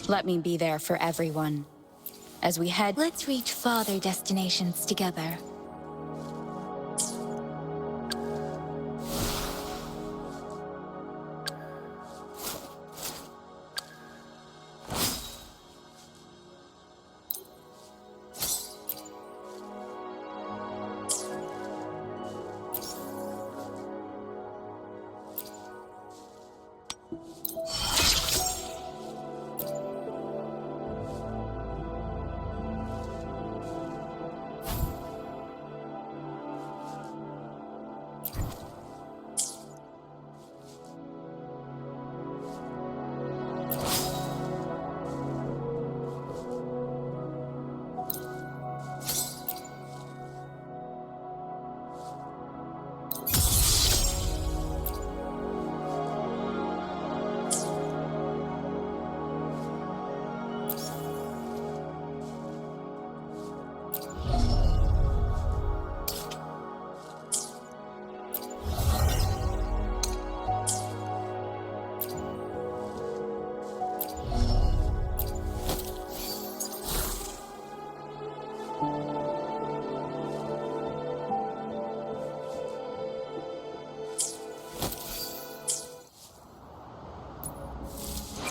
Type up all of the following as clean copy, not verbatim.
Let me be there for everyone. As we head... Let's reach farther destinations together.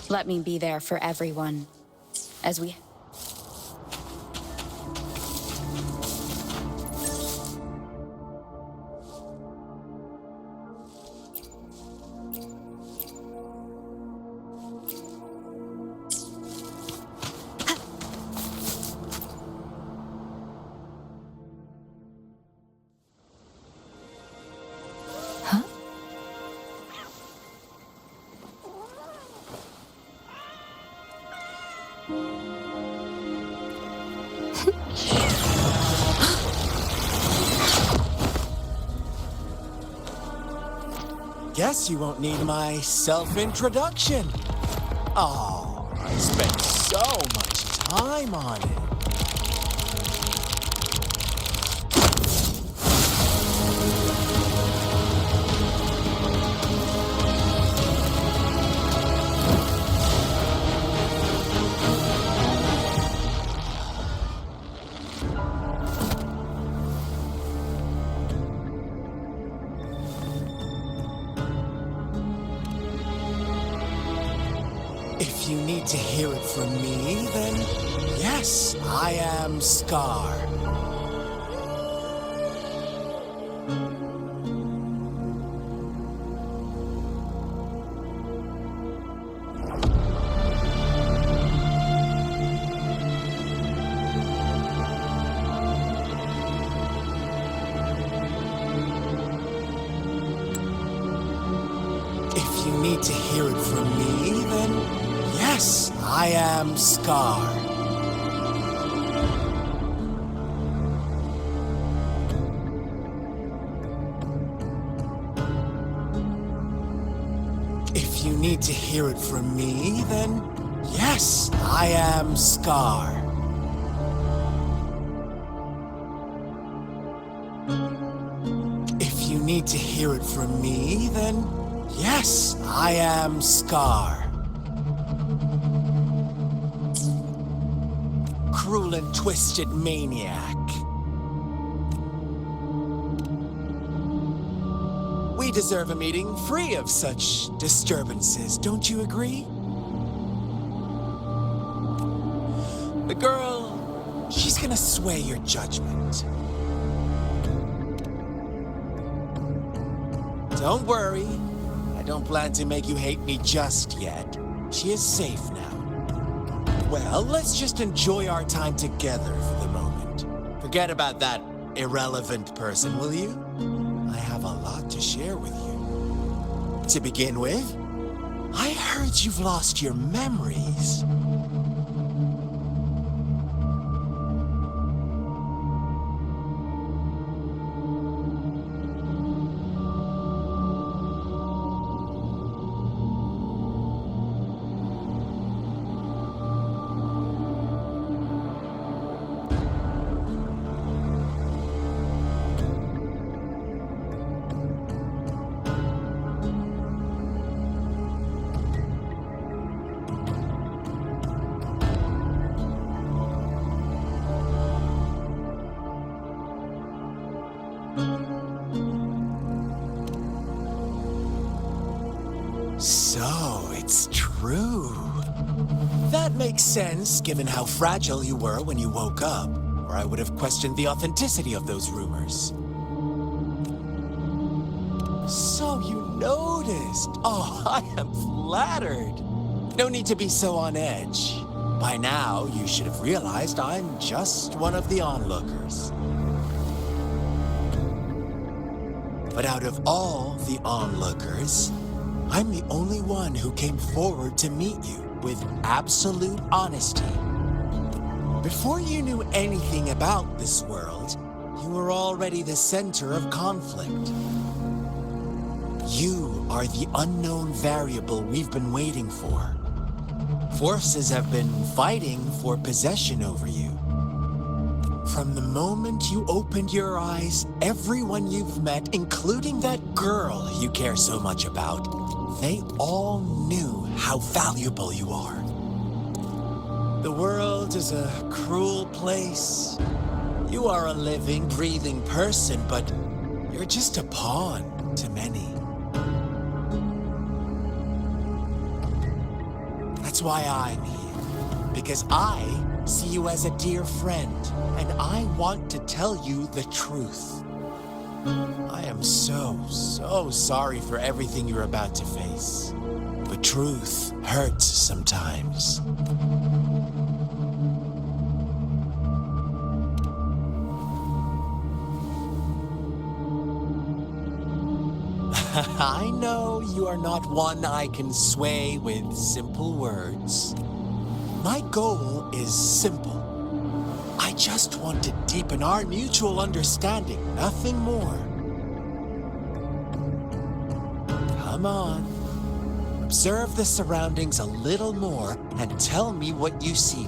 Let me be there for everyone. As we... Guess you won't need my self-introduction. Oh, I spent so much time on it. If you need to hear it from me, then yes, I am Scar. If you need to hear it from me, then yes, I am Scar. If you need to hear it from me, then yes. Yes, I am Scar. If you need to hear it from me, then yes, I am Scar. Cruel and twisted maniac. We deserve a meeting free of such disturbances, don't you agree? The girl, she's gonna sway your judgment. Don't worry, I don't plan to make you hate me just yet. She is safe now. Well, let's just enjoy our time together for the moment. Forget about that irrelevant person, will you? I have a lot to share with you. To begin with, I heard you've lost your memories. So, it's true. That makes sense, given how fragile you were when you woke up, or I would have questioned the authenticity of those rumors. So you noticed. Oh, I am flattered. No need to be so on edge. By now, you should have realized I'm just one of the onlookers. But out of all the onlookers, I'm the only one who came forward to meet you with absolute honesty. Before you knew anything about this world, you were already the center of conflict. You are the unknown variable we've been waiting for. Forces have been fighting for possession over you. From the moment you opened your eyes, everyone you've met, including that girl you care so much about, they all knew how valuable you are. The world is a cruel place. You are a living, breathing person, but you're just a pawn to many. That's why I'm here. Because I see you as a dear friend, and I want to tell you the truth. I am so sorry for everything you're about to face. But truth hurts sometimes. I know you are not one I can sway with simple words. My goal is simple. I just want to deepen our mutual understanding, nothing more. Come on. Observe the surroundings a little more and tell me what you see.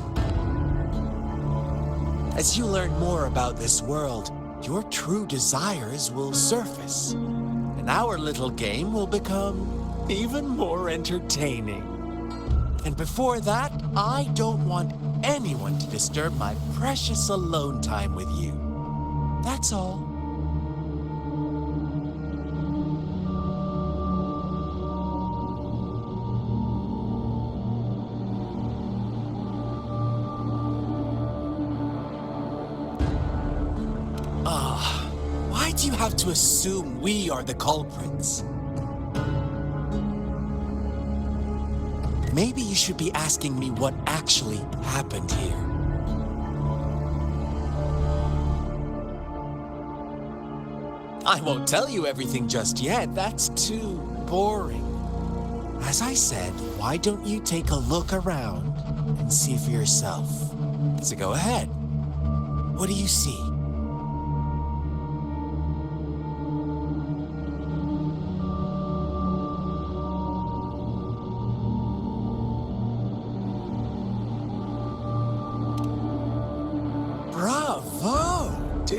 As you learn more about this world, your true desires will surface, and our little game will become even more entertaining. And before that, I don't want anyone to disturb my precious alone time with you. That's all. Why do you have to assume we are the culprits? Maybe you should be asking me what actually happened here. I won't tell you everything just yet. That's too boring. As I said, why don't you take a look around and see for yourself? So go ahead. What do you see?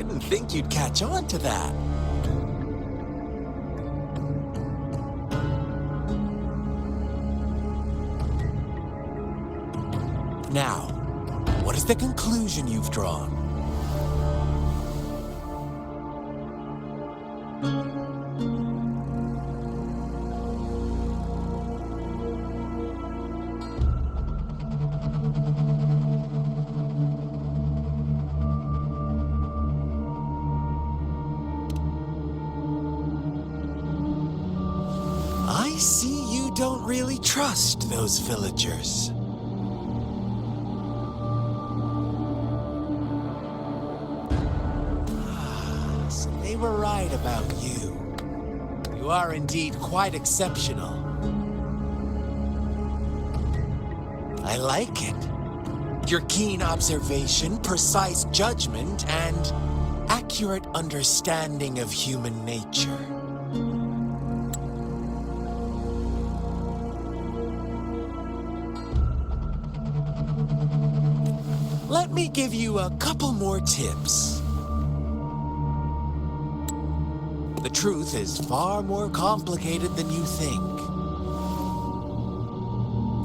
Didn't think you'd catch on to that. Now, what is the conclusion you've drawn? I see you don't really trust those villagers. So they were right about you. You are indeed quite exceptional. I like it. Your keen observation, precise judgment, and accurate understanding of human nature. Let me give you a couple more tips. The truth is far more complicated than you think.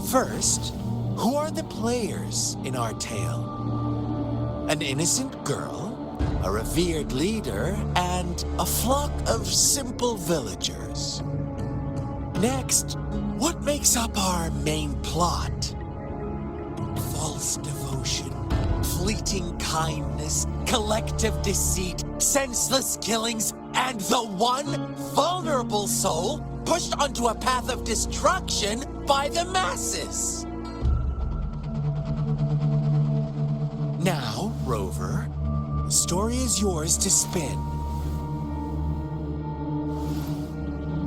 First, who are the players in our tale? An innocent girl, a revered leader, and a flock of simple villagers. Next, what makes up our main plot? False devotion, fleeting kindness, collective deceit, senseless killings, and the one vulnerable soul pushed onto a path of destruction by the masses. Now, Rover, the story is yours to spin.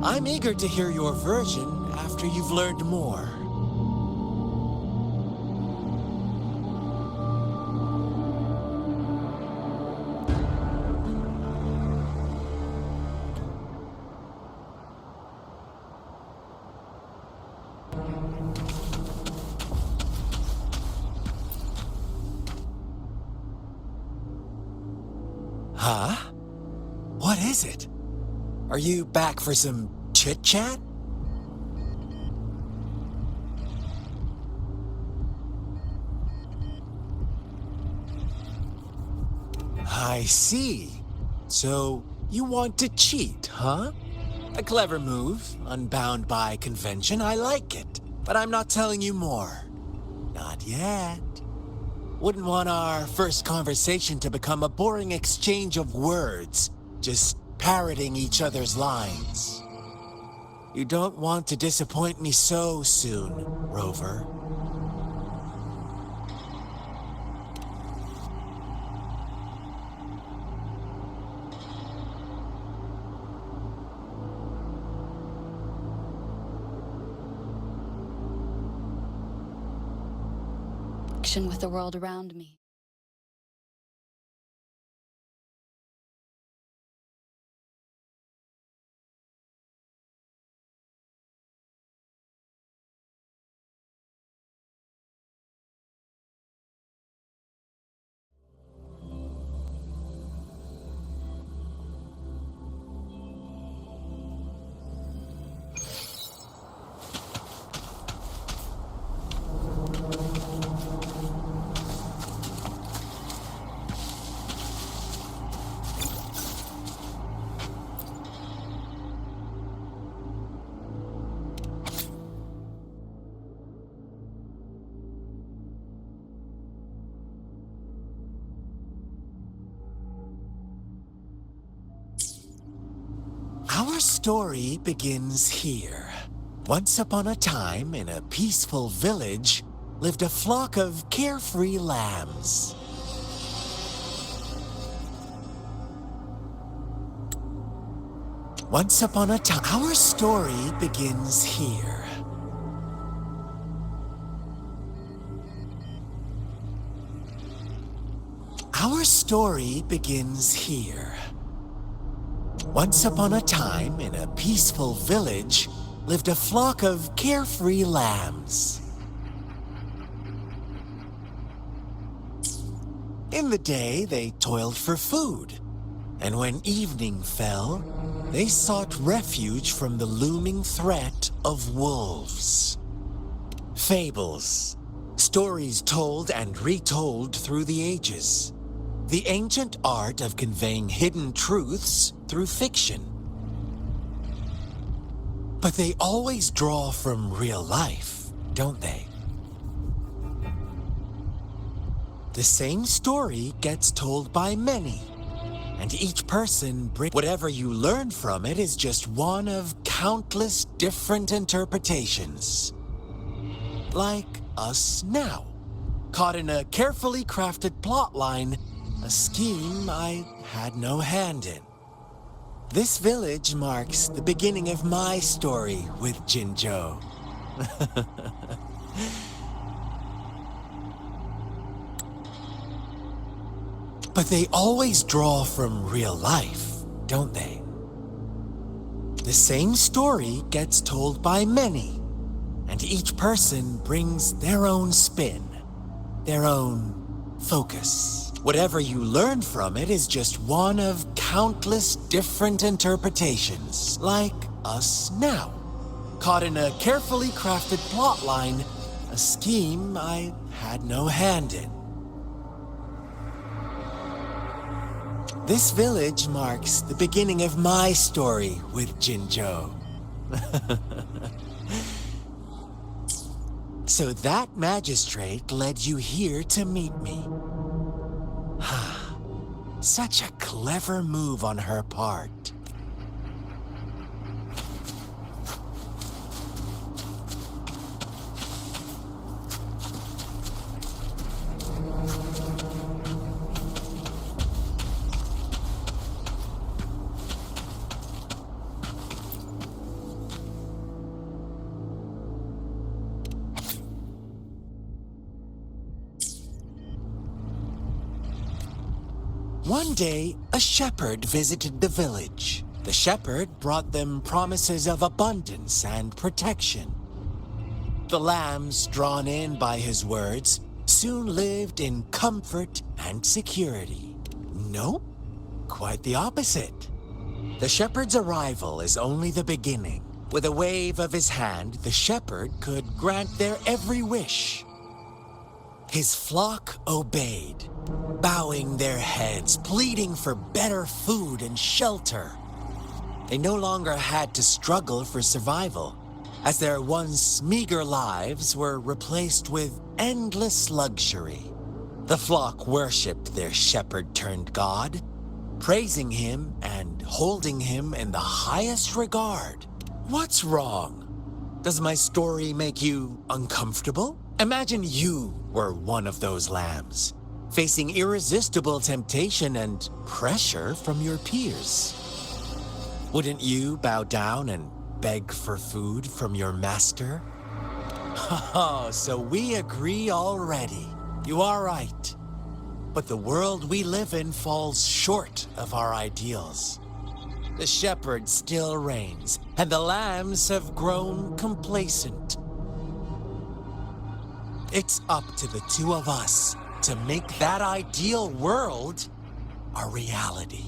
I'm eager to hear your version after you've learned more. Huh? What is it? Are you back for some chit-chat? I see. So, you want to cheat, huh? A clever move, unbound by convention. I like it. But I'm not telling you more. Not yet. Wouldn't want our first conversation to become a boring exchange of words, just parroting each other's lines. You don't want to disappoint me so soon, Rover. With the world around me. Our story begins here. Once upon a time, in a peaceful village, lived a flock of carefree lambs. Once upon a time, our story begins here. Our story begins here. Once upon a time, in a peaceful village, lived a flock of carefree lambs. In the day, they toiled for food, and when evening fell, they sought refuge from the looming threat of wolves. Fables, stories told and retold through the ages. The ancient art of conveying hidden truths through fiction. But they always draw from real life, don't they? The same story gets told by many, and each person brings whatever you learn from it is just one of countless different interpretations. Like us now, caught in a carefully crafted plotline, a scheme I had no hand in. This village marks the beginning of my story with Jinzhou. But they always draw from real life, don't they? The same story gets told by many, and each person brings their own spin, their own focus. Whatever you learn from it is just one of countless different interpretations, like us now. Caught in a carefully crafted plotline, a scheme I had no hand in. This village marks the beginning of my story with Jinzhou. So that magistrate led you here to meet me. Such a clever move on her part. One day, a shepherd visited the village. The shepherd brought them promises of abundance and protection. The lambs, drawn in by his words, soon lived in comfort and security. Nope, quite the opposite. The shepherd's arrival is only the beginning. With a wave of his hand, the shepherd could grant their every wish. His flock obeyed, bowing their heads, pleading for better food and shelter. They no longer had to struggle for survival, as their once meager lives were replaced with endless luxury. The flock worshipped their shepherd-turned-god, praising him and holding him in the highest regard. What's wrong? Does my story make you uncomfortable? Imagine you were one of those lambs, facing irresistible temptation and pressure from your peers. Wouldn't you bow down and beg for food from your master? Oh, so we agree already. You are right. But the world we live in falls short of our ideals. The shepherd still reigns, and the lambs have grown complacent. It's up to the two of us to make that ideal world a reality.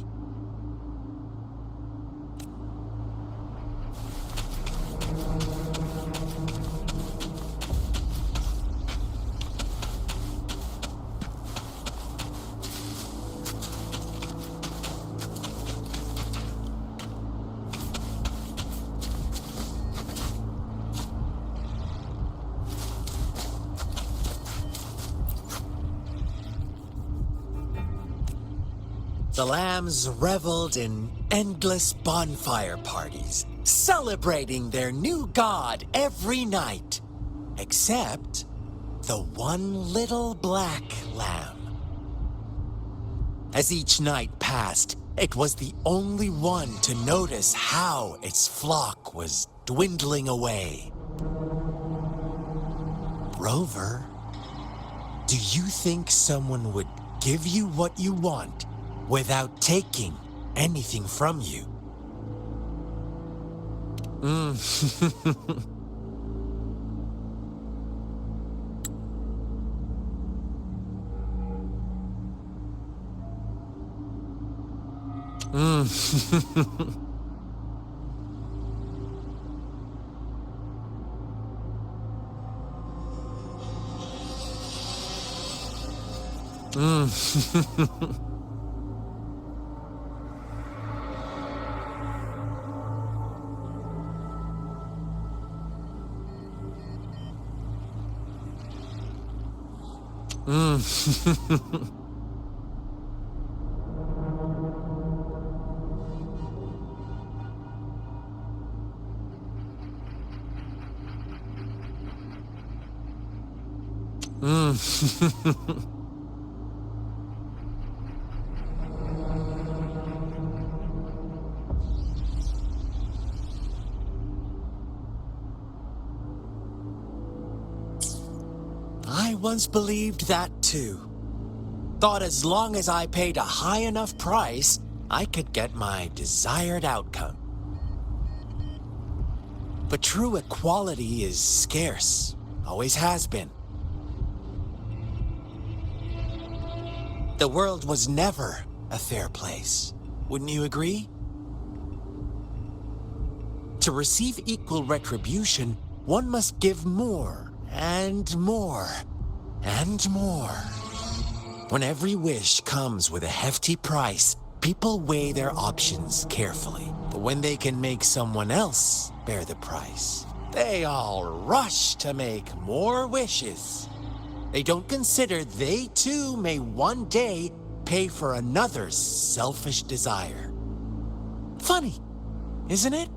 The lambs reveled in endless bonfire parties, celebrating their new god every night, except the one little black lamb. As each night passed, it was the only one to notice how its flock was dwindling away. Rover, do you think someone would give you what you want without taking anything from you? I once believed that too. Thought as long as I paid a high enough price, I could get my desired outcome. But true equality is scarce, always has been. The world was never a fair place, wouldn't you agree? To receive equal retribution, one must give more and more and more. When every wish comes with a hefty price, people weigh their options carefully. But when they can make someone else bear the price, they all rush to make more wishes. They don't consider they too may one day pay for another's selfish desire. Funny, isn't it?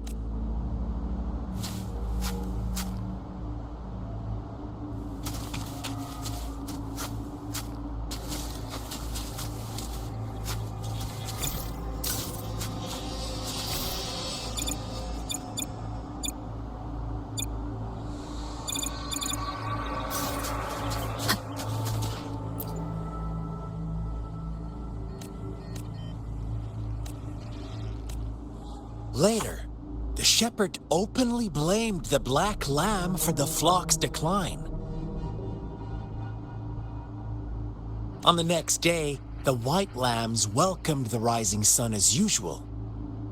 Later, the shepherd openly blamed the black lamb for the flock's decline. On the next day, the white lambs welcomed the rising sun as usual,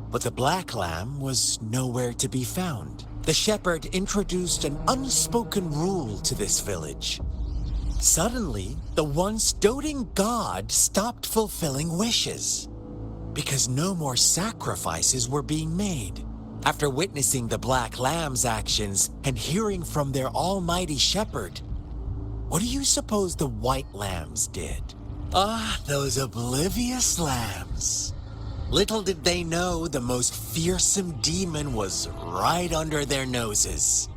but the black lamb was nowhere to be found. The shepherd introduced an unspoken rule to this village. Suddenly, the once doting god stopped fulfilling wishes, because no more sacrifices were being made. After witnessing the black lamb's actions and hearing from their almighty shepherd, what do you suppose the white lambs did? Ah, those oblivious lambs. Little did they know the most fearsome demon was right under their noses.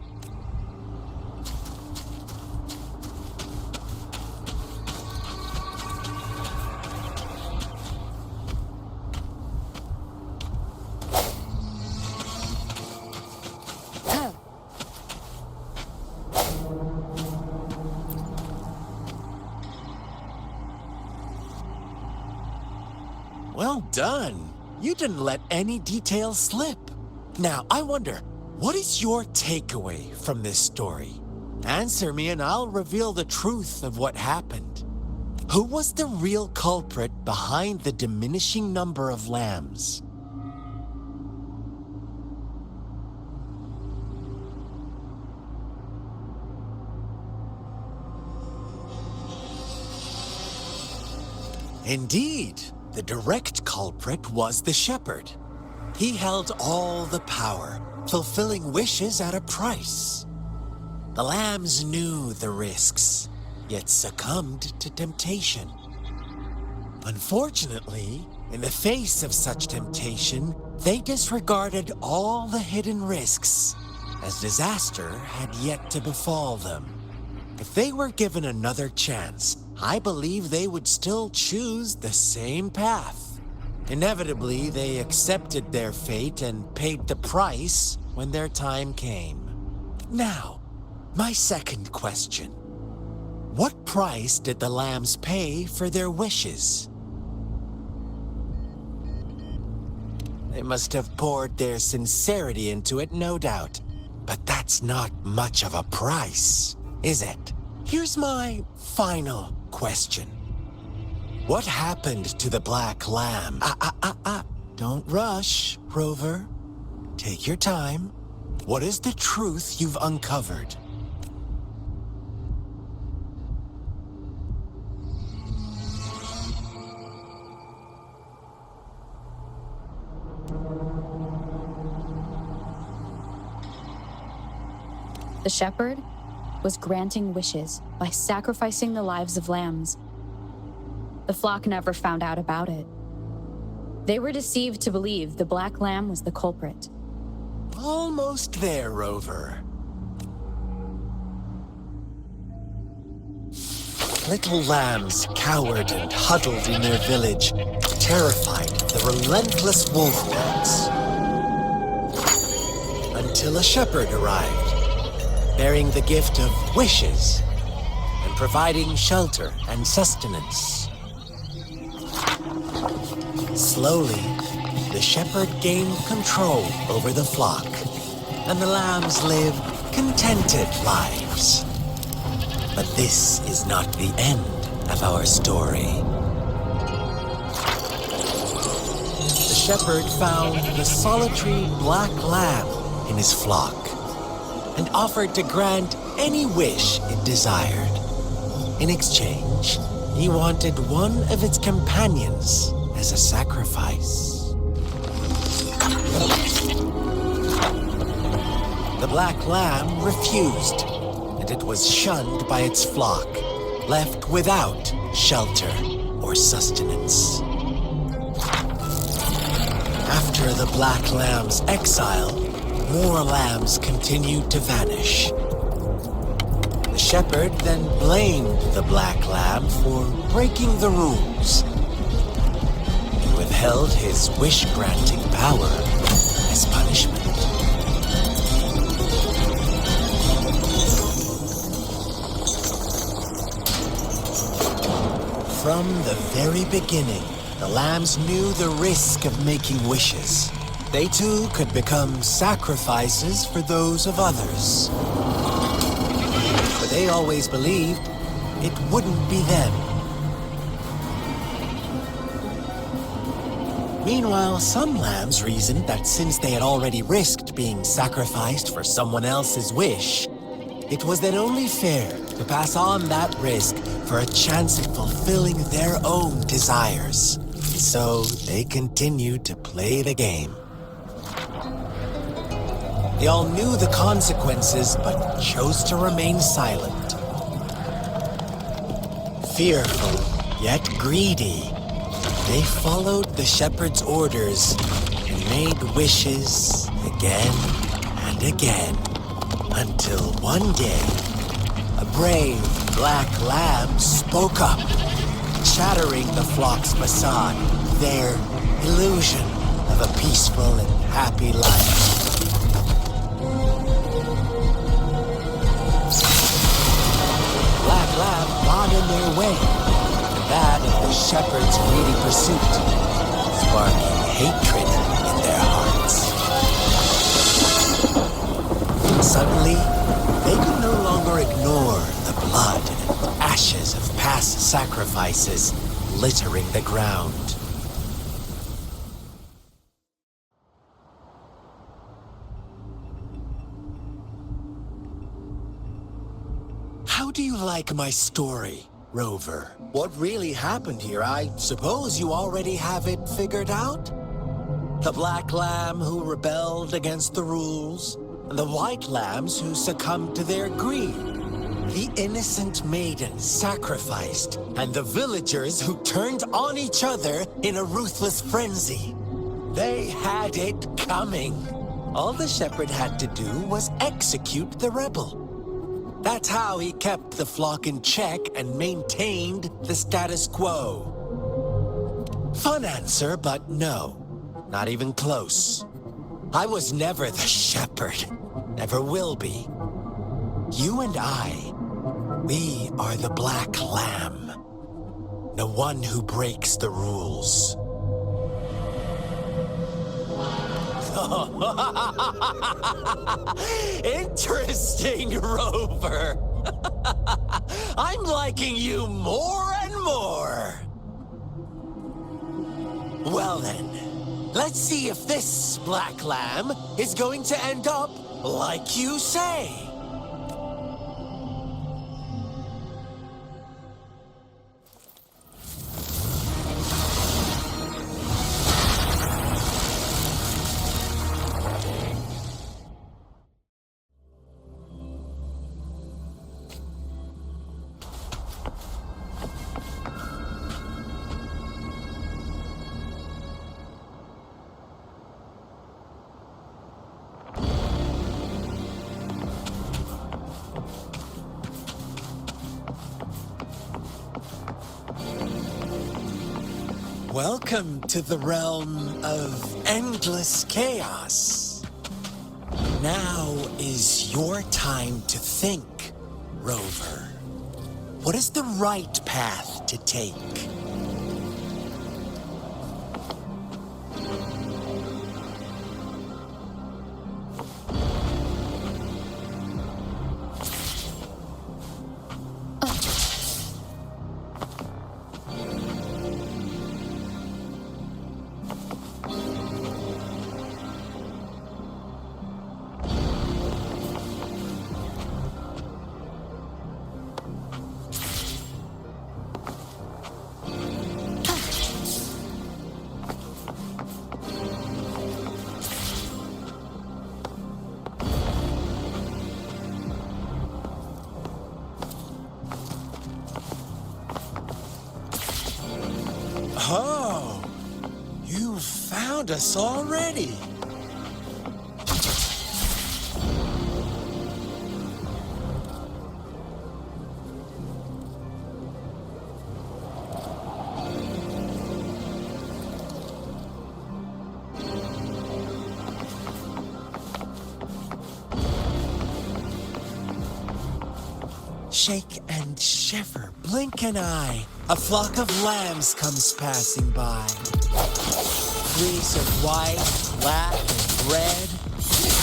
Well done. You didn't let any details slip. Now, I wonder, what is your takeaway from this story? Answer me and I'll reveal the truth of what happened. Who was the real culprit behind the diminishing number of lambs? Indeed. The direct culprit was the shepherd. He held all the power, fulfilling wishes at a price. The lambs knew the risks, yet succumbed to temptation. Unfortunately, in the face of such temptation, they disregarded all the hidden risks, as disaster had yet to befall them. If they were given another chance, I believe they would still choose the same path. Inevitably, they accepted their fate and paid the price when their time came. Now, my second question. What price did the lambs pay for their wishes? They must have poured their sincerity into it, no doubt. But that's not much of a price, is it? Here's my final question. What happened to the black lamb? Don't rush, Rover. Take your time. What is the truth you've uncovered? The shepherd was granting wishes by sacrificing the lives of lambs. The flock never found out about it. They were deceived to believe the black lamb was the culprit. Almost there, Rover. Little lambs cowered and huddled in their village, terrified of the relentless wolf packs. Until a shepherd arrived, bearing the gift of wishes and providing shelter and sustenance. Slowly, the shepherd gained control over the flock, and the lambs lived contented lives. But this is not the end of our story. The shepherd found the solitary black lamb in his flock and offered to grant any wish it desired. In exchange, he wanted one of its companions as a sacrifice. The black lamb refused, and it was shunned by its flock, left without shelter or sustenance. After the black lamb's exile, more lambs continued to vanish. The shepherd then blamed the black lamb for breaking the rules. He withheld his wish-granting power as punishment. From the very beginning, the lambs knew the risk of making wishes. They too could become sacrifices for those of others. But they always believed it wouldn't be them. Meanwhile, some lambs reasoned that since they had already risked being sacrificed for someone else's wish, it was then only fair to pass on that risk for a chance at fulfilling their own desires. So they continued to play the game. They all knew the consequences, but chose to remain silent. Fearful, yet greedy, they followed the shepherd's orders and made wishes again and again, until one day, a brave black lamb spoke up, shattering the flock's facade, their illusion of a peaceful and happy life. Black lamb got in their way, and that of the shepherd's greedy pursuit, sparking hatred in their hearts. Suddenly, they could no longer ignore the blood and ashes of past sacrifices littering the ground. How do you like my story, Rover? What really happened here? I suppose you already have it figured out? The black lamb who rebelled against the rules, and the white lambs who succumbed to their greed. The innocent maiden sacrificed, and the villagers who turned on each other in a ruthless frenzy. They had it coming. All the shepherd had to do was execute the rebel. That's how he kept the flock in check and maintained the status quo. Fun answer, but no. Not even close. I was never the shepherd. Never will be. You and I, we are the black lamb. The one who breaks the rules. Interesting, Rover. I'm liking you more and more. Well then, Let's see if this black lamb is going to end up like you say. Welcome to the realm of endless chaos. Now is your time to think, Rover. What is the right path to take? Oh, you found us already. Shake and shiver, blink an eye. A flock of lambs comes passing by. Fleece of white, black, and red.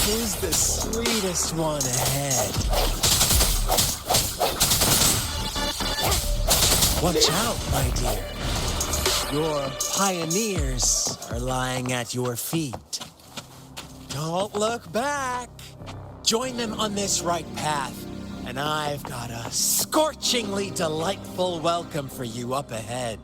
Who's the sweetest one ahead? Watch out, my dear. Your pioneers are lying at your feet. Don't look back. Join them on this right path. And I've got a scorchingly delightful welcome for you up ahead.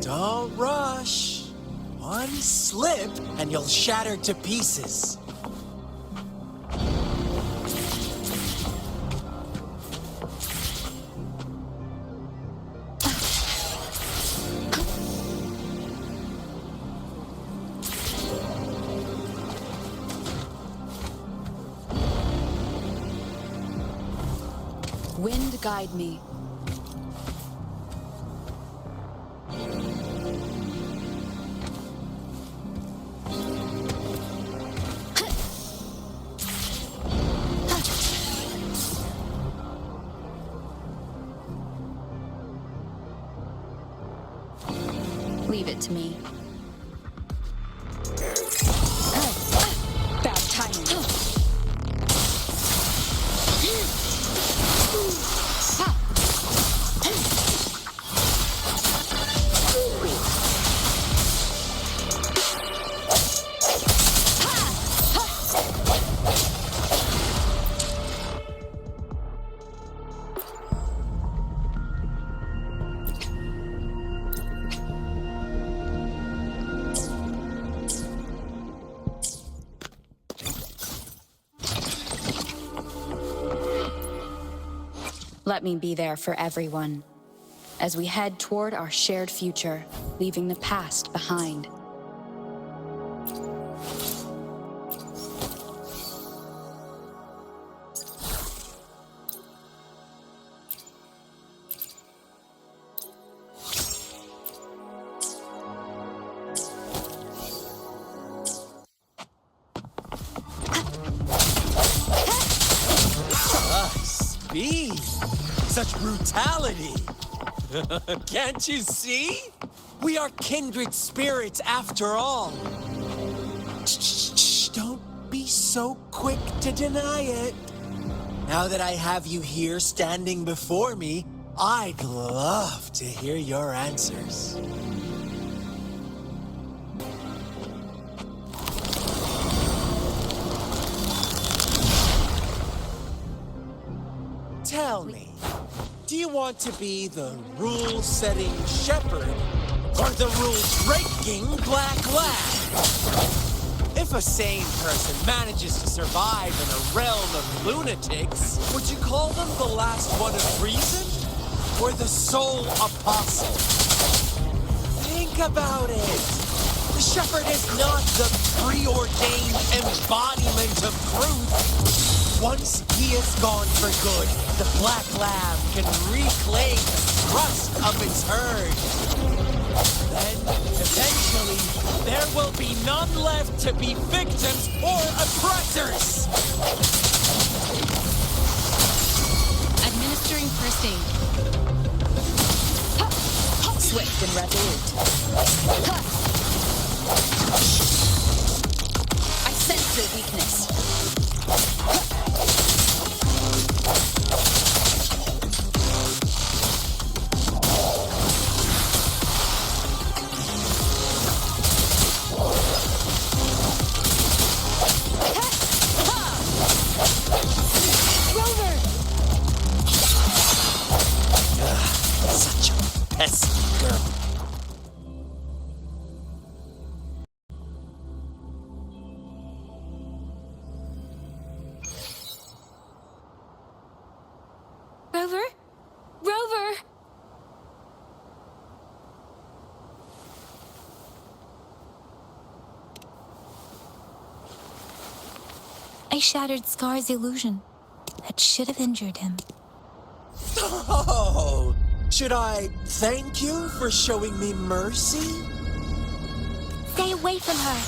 Don't rush. One slip and you'll shatter to pieces. Wind guide me. Leave it to me. Bad timing. Let me be there for everyone, as we head toward our shared future, leaving the past behind. be? Such brutality! Can't you see? We are kindred spirits after all. Shh, don't be so quick to deny it. Now that I have you here standing before me, I'd love to hear your answers. Tell me, do you want to be the rule-setting shepherd or the rule-breaking black lad? If a sane person manages to survive in a realm of lunatics, would you call them the last one of reason? Or the sole apostle? Think about it. The shepherd is not the preordained embodiment of truth. Once he is gone for good, the black lamb can reclaim the trust of its herd. Then, eventually, there will be none left to be victims or oppressors! Administering first aid. Swift and resolute. I sense your weakness. Such a pesky girl. Rover? Rover! I shattered Scar's illusion. That should have injured him. Oh, should I thank you for showing me mercy? Stay away from her!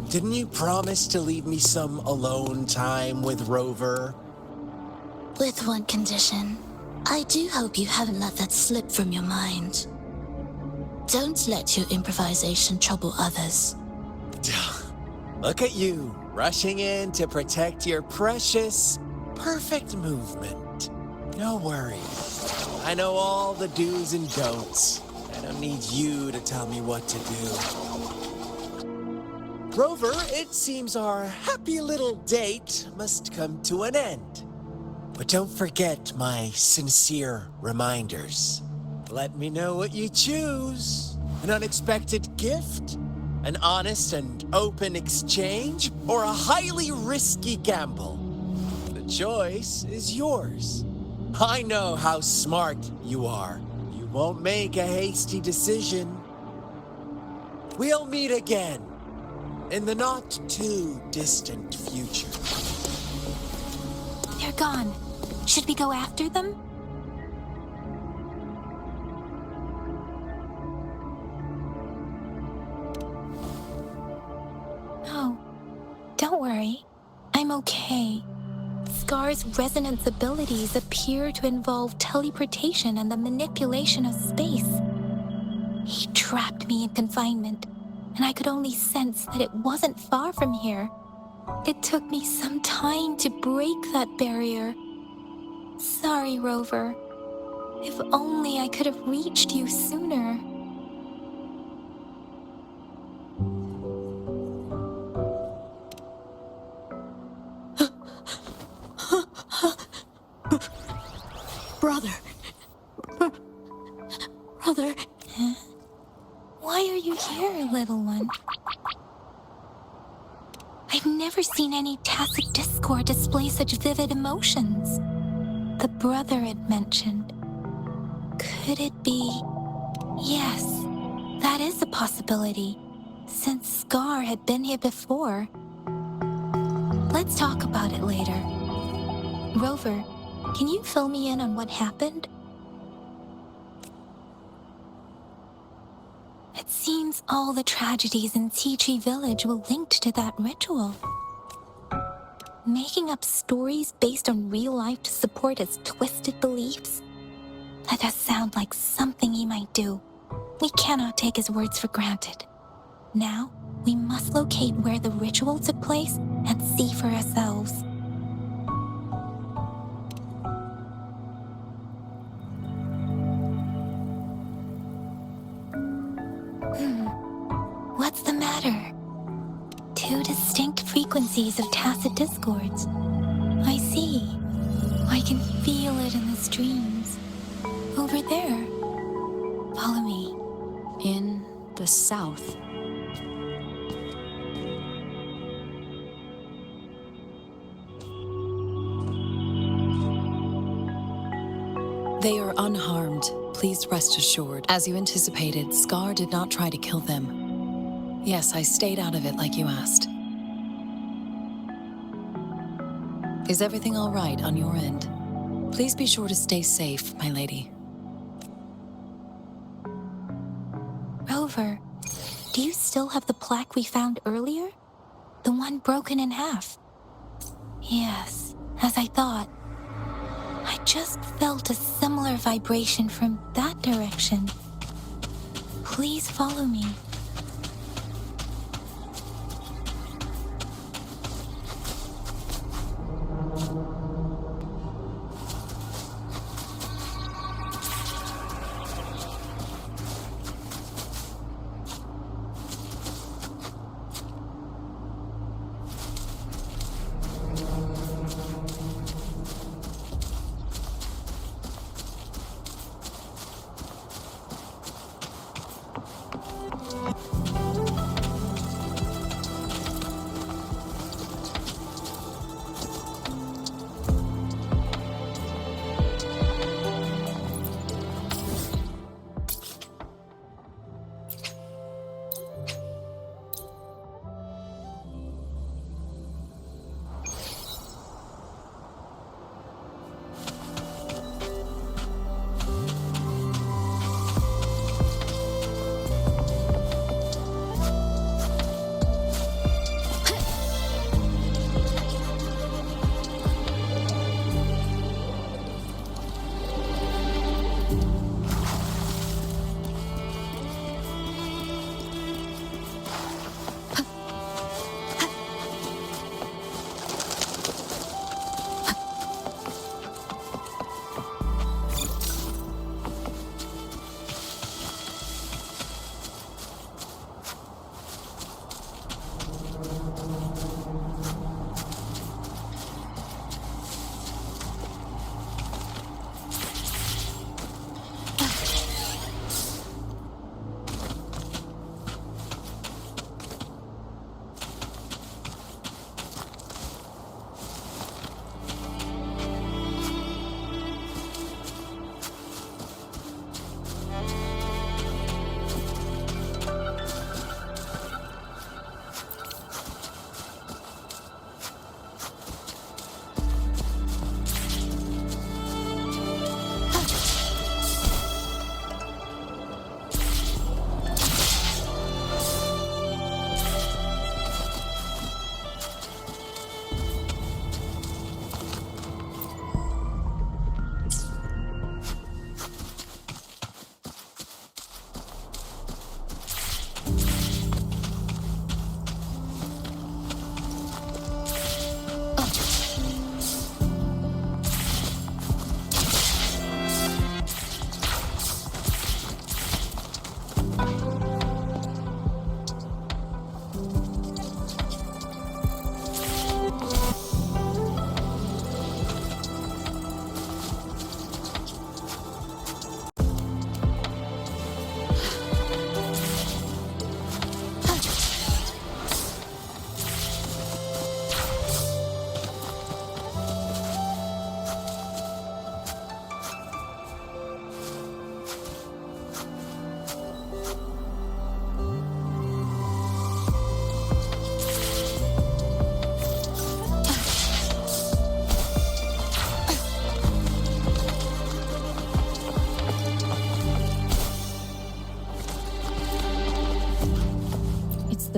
Didn't you promise to leave me some alone time with Rover? With one condition. I do hope you haven't let that slip from your mind. Don't let your improvisation trouble others. Look at you, rushing in to protect your precious, perfect movement. No worries. I know all the do's and don'ts. I don't need you to tell me what to do. Rover, it seems our happy little date must come to an end. But don't forget my sincere reminders. Let me know what you choose. An unexpected gift? An honest and open exchange? Or a highly risky gamble? The choice is yours. I know how smart you are. You won't make a hasty decision. We'll meet again in the not-too-distant future. They're gone. Should we go after them? No. Don't worry. I'm okay. Scar's resonance abilities appear to involve teleportation and the manipulation of space. He trapped me in confinement, and I could only sense that it wasn't far from here. It took me some time to break that barrier. Sorry, Rover. If only I could have reached you sooner. Brother. Brother. Huh? Why are you here, little one? I've never seen any tacit discord display such vivid emotions. The brother it mentioned. Could it be? Yes, that is a possibility, since Scar had been here before. Let's talk about it later. Rover, Can you fill me in on what happened? It seems all the tragedies in Tea Tree Village were linked to that ritual. Making up stories based on real life to support his twisted beliefs? That does sound like something he might do. We cannot take his words for granted. Now, we must locate where the ritual took place and see for ourselves. What's the matter? Two distinct frequencies of tacit discords. I see. I can feel it in the streams. Over there. Follow me. In the south. They are unharmed. Please rest assured. As you anticipated, Scar did not try to kill them. Yes, I stayed out of it like you asked. Is everything all right on your end? Please be sure to stay safe, my lady. Rover, do you still have the plaque we found earlier? The one broken in half? Yes, as I thought. I just felt a similar vibration from that direction. Please follow me.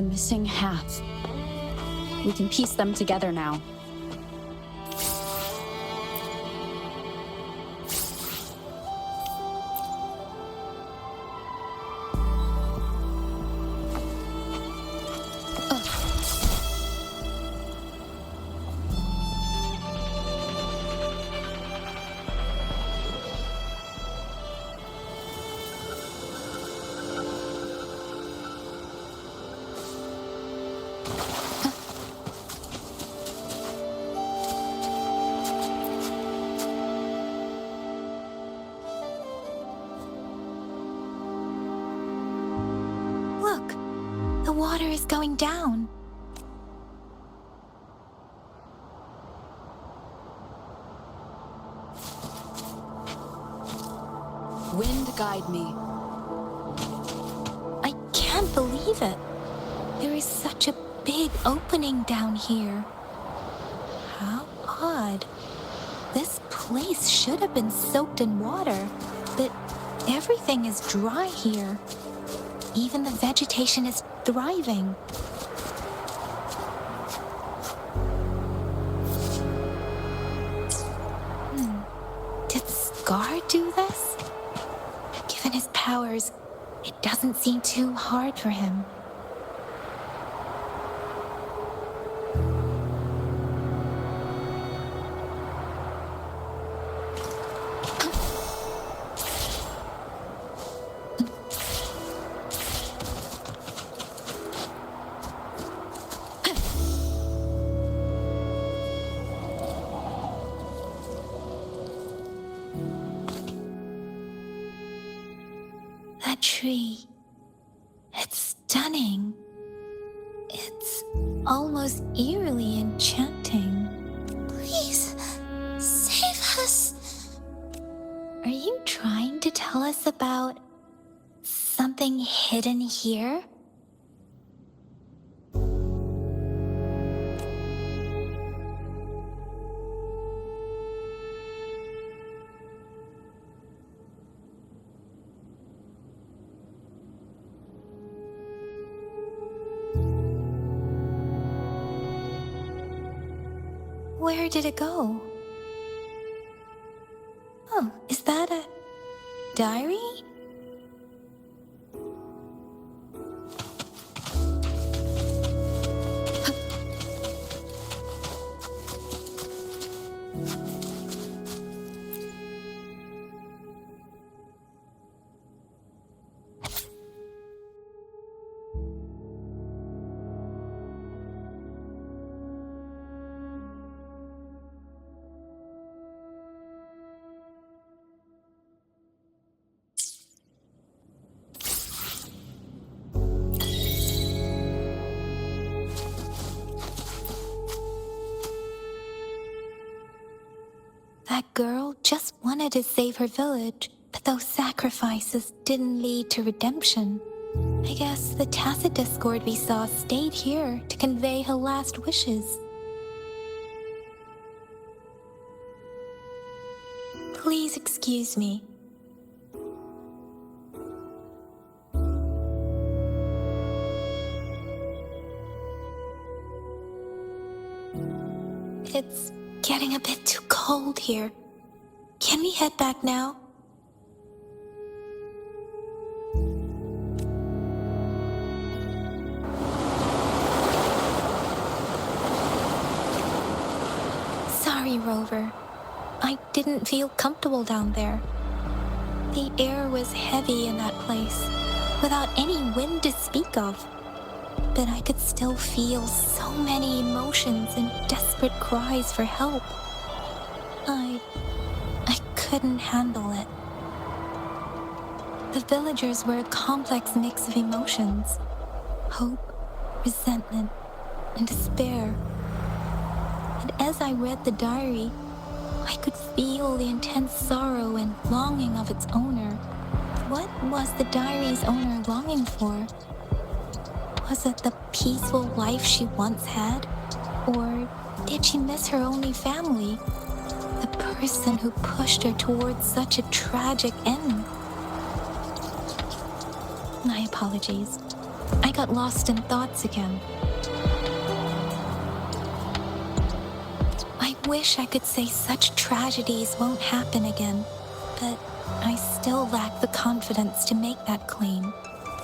missing half. We can piece them together now. Look, the water is going down. Wind guide me. I can't believe it. There is such a big opening down here. How odd. This place should have been soaked in water, but everything is dry here. Even the vegetation is thriving. Did Scar do this? Given his powers, it doesn't seem too hard for him. That tree. It's stunning. It's almost eerily enchanting. Please, save us. Are you trying to tell us about something hidden here? Where did it go? Oh, is that a diary? That girl just wanted to save her village, but those sacrifices didn't lead to redemption. I guess the tacit discord we saw stayed here to convey her last wishes. Please excuse me. It's getting a bit too cold here. Can we head back now? Sorry, Rover. I didn't feel comfortable down there. The air was heavy in that place, without any wind to speak of. But I could still feel so many emotions and desperate cries for help. I couldn't handle it. The villagers were a complex mix of emotions: hope, resentment, and despair. And as I read the diary, I could feel the intense sorrow and longing of its owner. What was the diary's owner longing for? Was it the peaceful life she once had? Or did she miss her only family? The person who pushed her towards such a tragic end? My apologies. I got lost in thoughts again. I wish I could say such tragedies won't happen again, but I still lack the confidence to make that claim.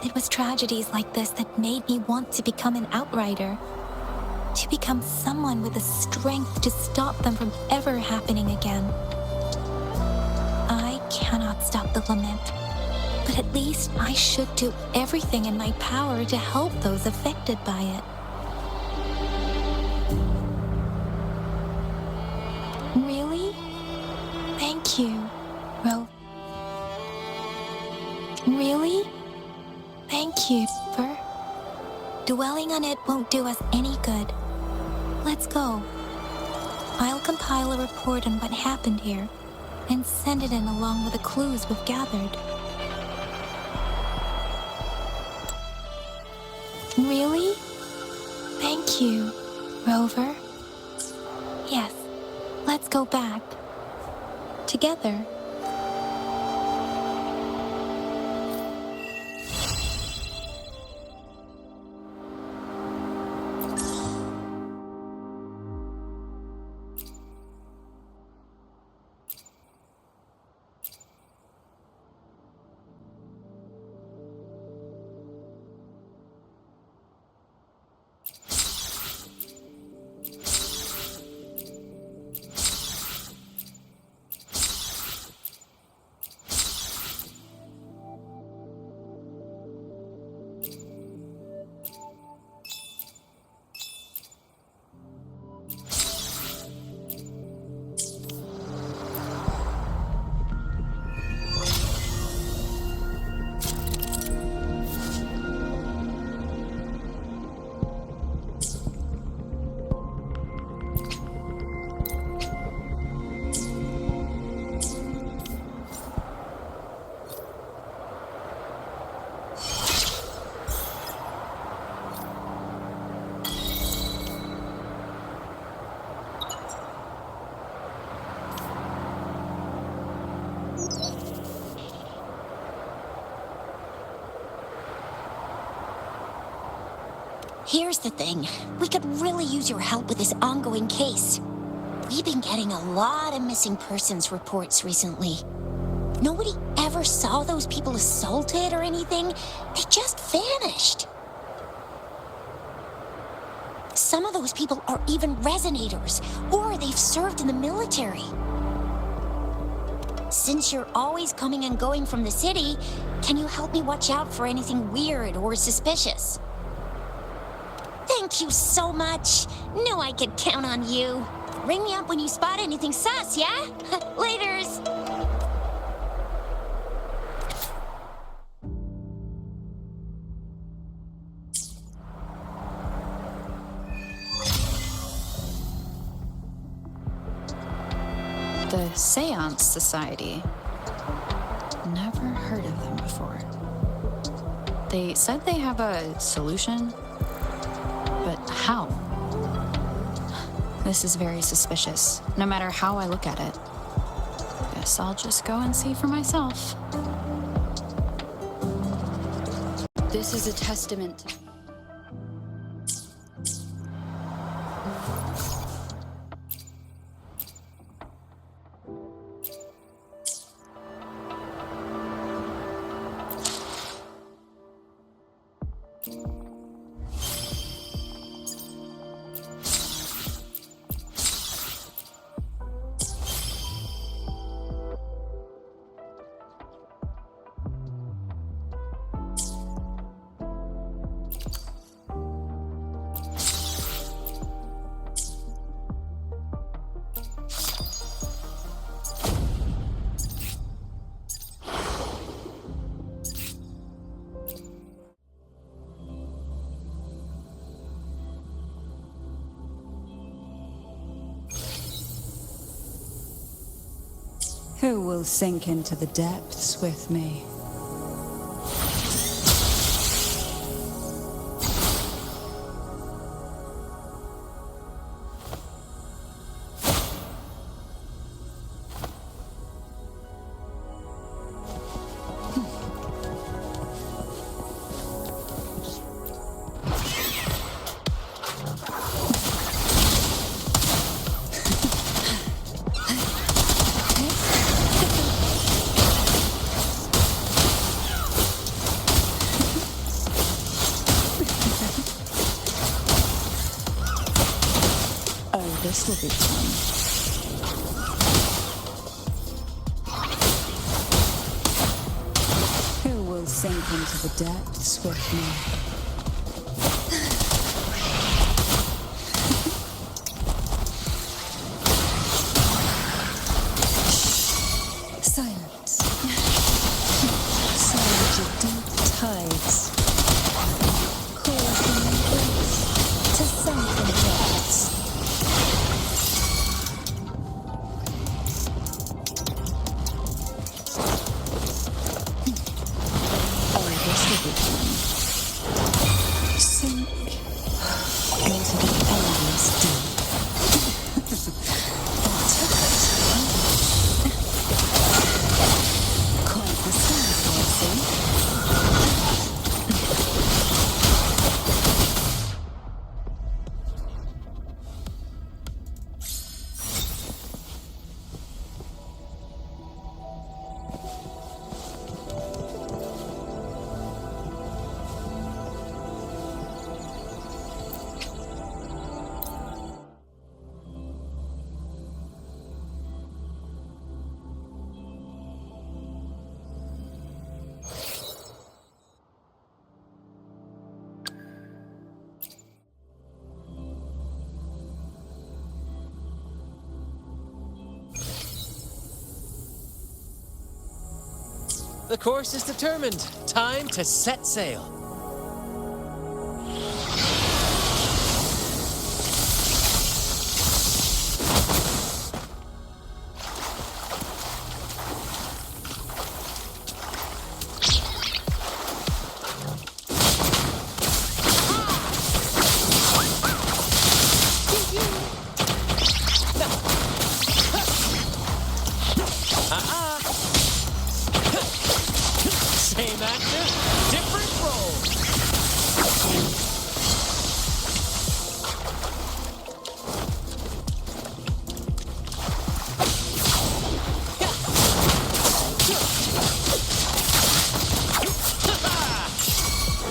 It was tragedies like this that made me want to become an outrider, to become someone with the strength to stop them from ever happening again. I cannot stop the lament, but at least I should do everything in my power to help those affected by it. Really? Thank you, Really? Thank you, Fer. Dwelling on it won't do us any good. Let's go. I'll compile a report on what happened here and send it in along with the clues we've gathered. Really? Thank you, Rover. Yes, let's go back. Together. Here's the thing. We could really use your help with this ongoing case. We've been getting a lot of missing persons reports recently. Nobody ever saw those people assaulted or anything. They just vanished. Some of those people are even resonators, or they've served in the military. Since you're always coming and going from the city, can you help me watch out for anything weird or suspicious? Thank you so much. Knew I could count on you. Ring me up when you spot anything sus, yeah? Laters. The Seance Society. Never heard of them before. They said they have a solution, but how? This is very suspicious, no matter how I look at it. Guess I'll just go and see for myself. This is a testament. Who will sink into the depths with me? Oh, this will be fun. Who will sink into the depths with me? Silence. Silence of deep tides. Causing embrace to sunken depths. Oh, this will be fun. Sink into the endless deep. Quite the sight, I see. The course is determined. Time to set sail. Same actor, different role.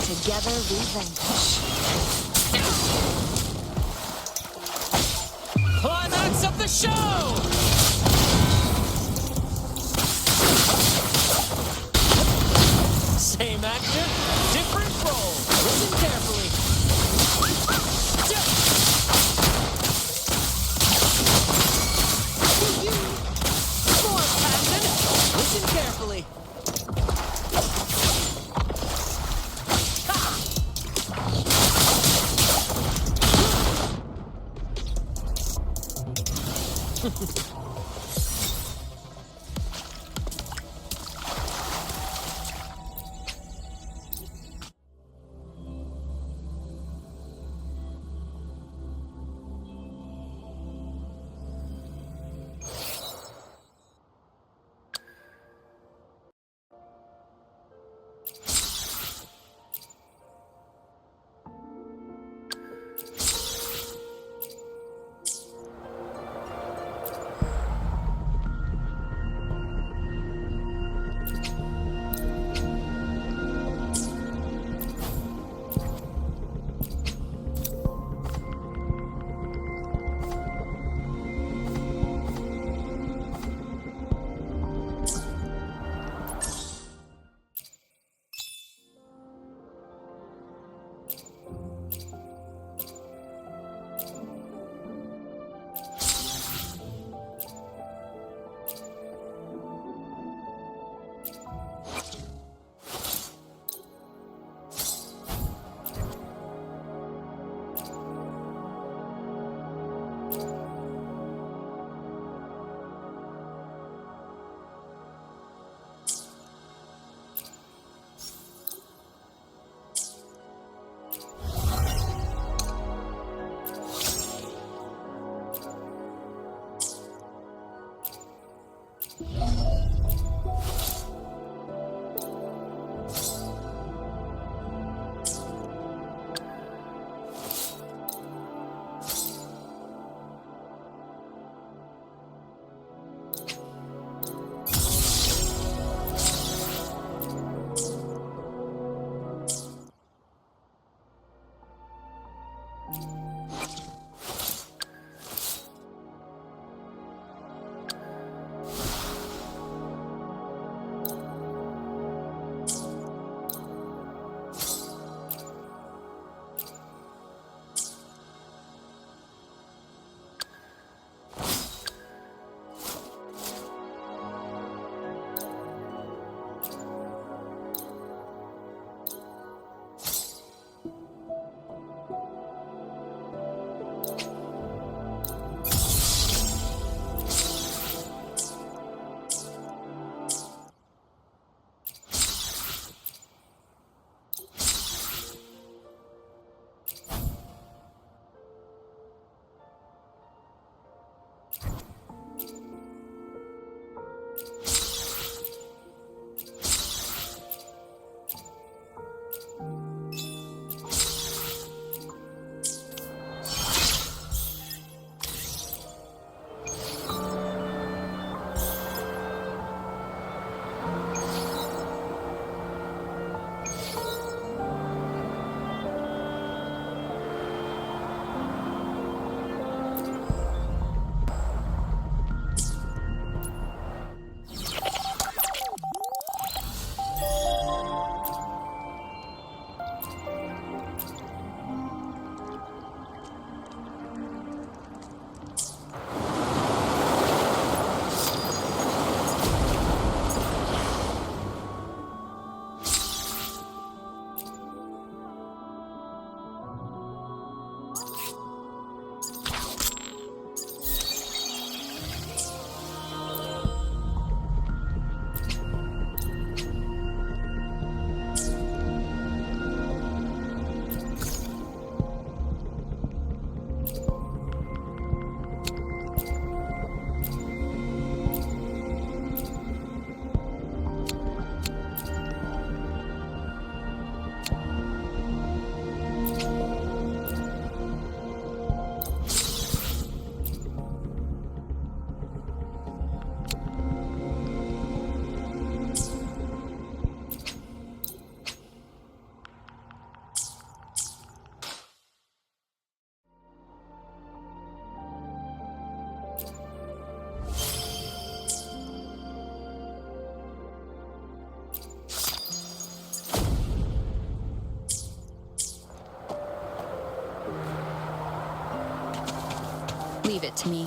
Together we vanquish. Climax of the show! Same actor, different role. Listen carefully. More passion. Listen carefully. Leave it to me.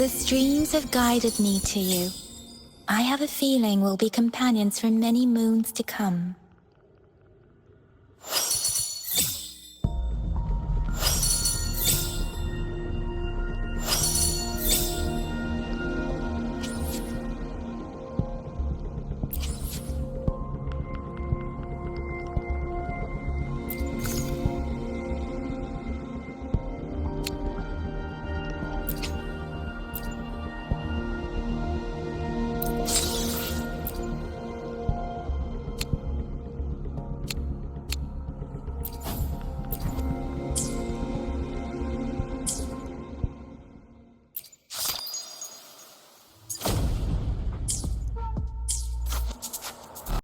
The streams have guided me to you. I have a feeling we'll be companions for many moons to come.